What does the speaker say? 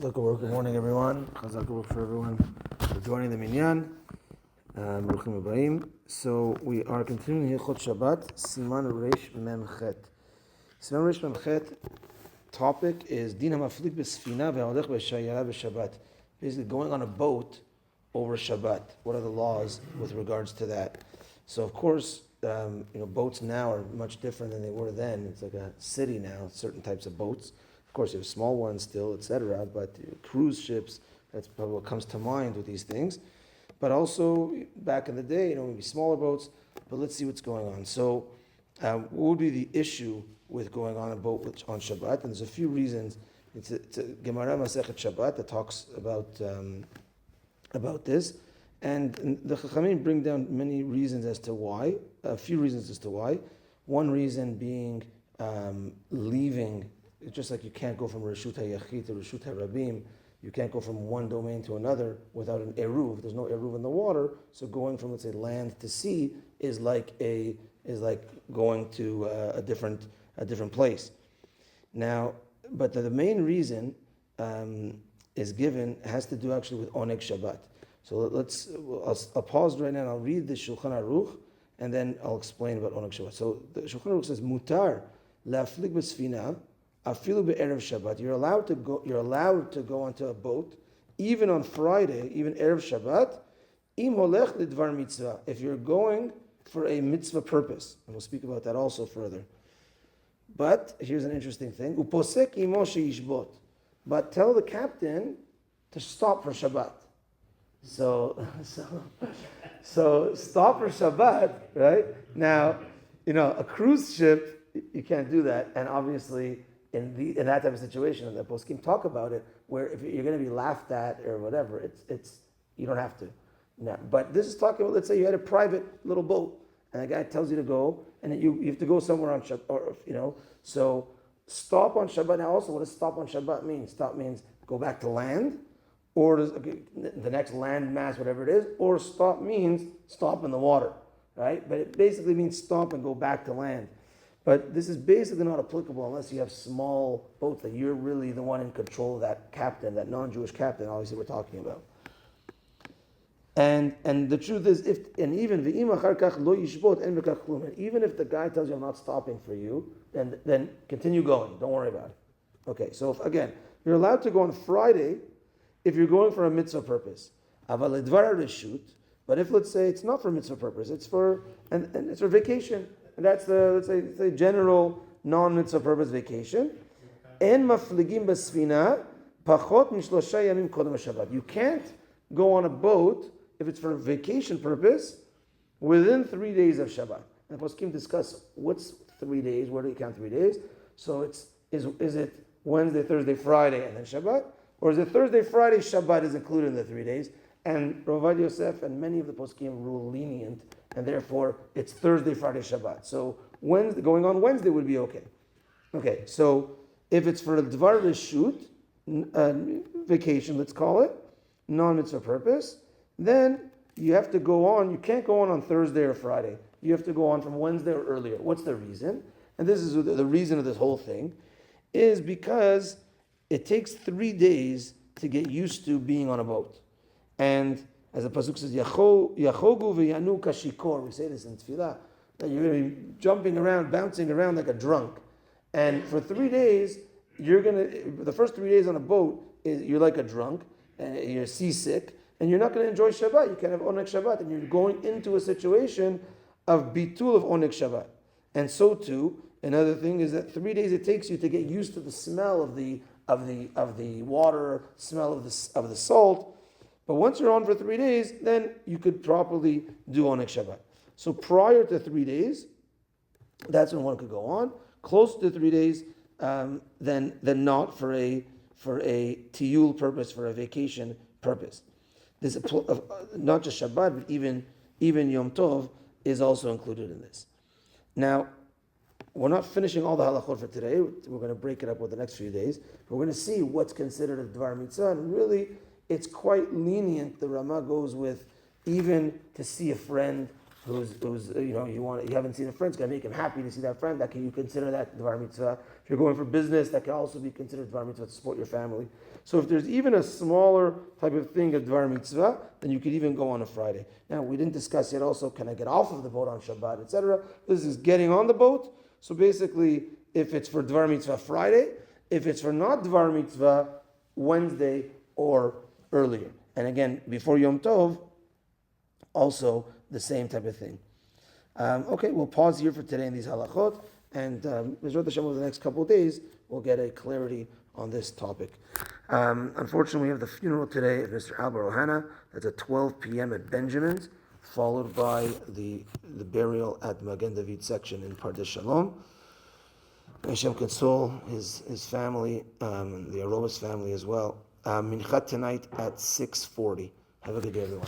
Good morning, everyone. Chazak Baruch for everyone for joining the Minyan. Baruchim Abayim. So we are continuing Halachot Shabbat, Siman Reish Mem Chet. Siman Reish Mem Chet topic is Din HaMaflik B'Sfina V'Holech B'Shayara B'Shabbat. Basically, going on a boat over Shabbat. What are the laws with regards to that? So, of course, boats now are much different than they were then. It's like a city now. Certain types of boats. Of course, you have small ones still, etc. But cruise ships, that's probably what comes to mind with these things. But also, back in the day, maybe smaller boats. But let's see what's going on. So, what would be the issue with going on a boat on Shabbat? And there's a few reasons. It's a Gemara Masechet Shabbat that talks about this. And the Chachamim bring down many reasons as to why. A few reasons as to why. One reason being leaving. It's just like you can't go from Reshut HaYachid to Reshut HaRabim. You can't go from one domain to another without an eruv. There's no eruv in the water, so going from, let's say, land to sea is like going to a different place. Now, but the main reason has to do actually with Oneg Shabbat. So I'll pause right now and I'll read the Shulchan Aruch and then I'll explain about Oneg Shabbat. So the Shulchan Aruch says, Mutar la'aflik b'sfina afilu be'erev Shabbat. You're allowed to go onto a boat even on Friday, even erev Shabbat. Im holech lidvar mitzvah. If you're going for a mitzvah purpose, and we'll speak about that also further. But here's an interesting thing: uposek imo sheishbot. But tell the captain to stop for Shabbat. So stop for Shabbat, right? Now, a cruise ship, you can't do that, and obviously in that type of situation, and the poskim talk about it, where if you're going to be laughed at or whatever, it's you don't have to. Now, but this is talking about, let's say you had a private little boat, and a guy tells you to go, and you have to go somewhere on Shabbat, so stop on Shabbat. Now, also, what does stop on Shabbat mean? Stop means go back to land, or the next land mass, whatever it is, or stop means stop in the water, right? But it basically means stop and go back to land. But this is basically not applicable unless you have small boats that you're really the one in control of that captain, that non-Jewish captain, obviously we're talking about. And the truth is, even if the guy tells you I'm not stopping for you, then continue going. Don't worry about it. Okay, so again, you're allowed to go on Friday if you're going for a mitzvah purpose. But if, let's say, it's not for mitzvah purpose, it's for vacation. And that's the, let's say general non-mitzvah purpose vacation. En mafligim basfina pachot mishlosha yamim kodem Shabbat. You can't go on a boat if it's for a vacation purpose within 3 days of Shabbat. And the poskim discuss what's 3 days. Where do you count 3 days? So is it Wednesday, Thursday, Friday, and then Shabbat, or is it Thursday, Friday, Shabbat is included in the 3 days? And Ravad Yosef and many of the poskim rule lenient, and therefore it's Thursday, Friday, Shabbat. So going on Wednesday would be okay. Okay, so if it's for a dvar reshut, vacation, let's call it, non-mitzvah purpose, then you have to go on. You can't go on Thursday or Friday. You have to go on from Wednesday or earlier. What's the reason? And this is the reason of this whole thing, is because it takes 3 days to get used to being on a boat. And as the pasuk says, Yachogu v'yanu kashikor. We say this in tefillah, that you're going to be jumping around, bouncing around like a drunk. And for 3 days, the first 3 days on a boat, you're like a drunk, and you're seasick, and you're not going to enjoy Shabbat. You can't have Oneg Shabbat, and you're going into a situation of bitul of Oneg Shabbat. And so too, another thing is that 3 days it takes you to get used to the smell of the water, smell of the salt. But once you're on for 3 days, then you could properly do Oneg Shabbat. So prior to 3 days, that's when one could go on. Close to 3 days, then not for a tiyul purpose, for a vacation purpose. This not just Shabbat, but even Yom Tov is also included in this. Now, we're not finishing all the halachot for today. We're going to break it up with the next few days. We're going to see what's considered a dvar mitzvah, and really, it's quite lenient. The Rama goes with even to see a friend who's you haven't seen a friend, it's going to make him happy to see that friend. That can you consider that dvar mitzvah? If you're going for business, that can also be considered Dvar Mitzvah to support your family. So if there's even a smaller type of thing of Dvar Mitzvah, then you could even go on a Friday. Now, we didn't discuss yet also, can I get off of the boat on Shabbat, etc. This is getting on the boat. So basically, if it's for Dvar Mitzvah Friday, if it's for not Dvar Mitzvah, Wednesday or earlier. And again, before Yom Tov, also the same type of thing. Okay, we'll pause here for today in these halachot, and Bezrat Hashem over the next couple of days, we'll get a clarity on this topic. Unfortunately, we have the funeral today of Mr. Albert Ohana. That's at 12 p.m. at Benjamin's, followed by the burial at Magen David section in Pardes Shalom. Hashem console his family, the Arobas family as well. Minchat tonight at 6:40. Have a good day, everyone.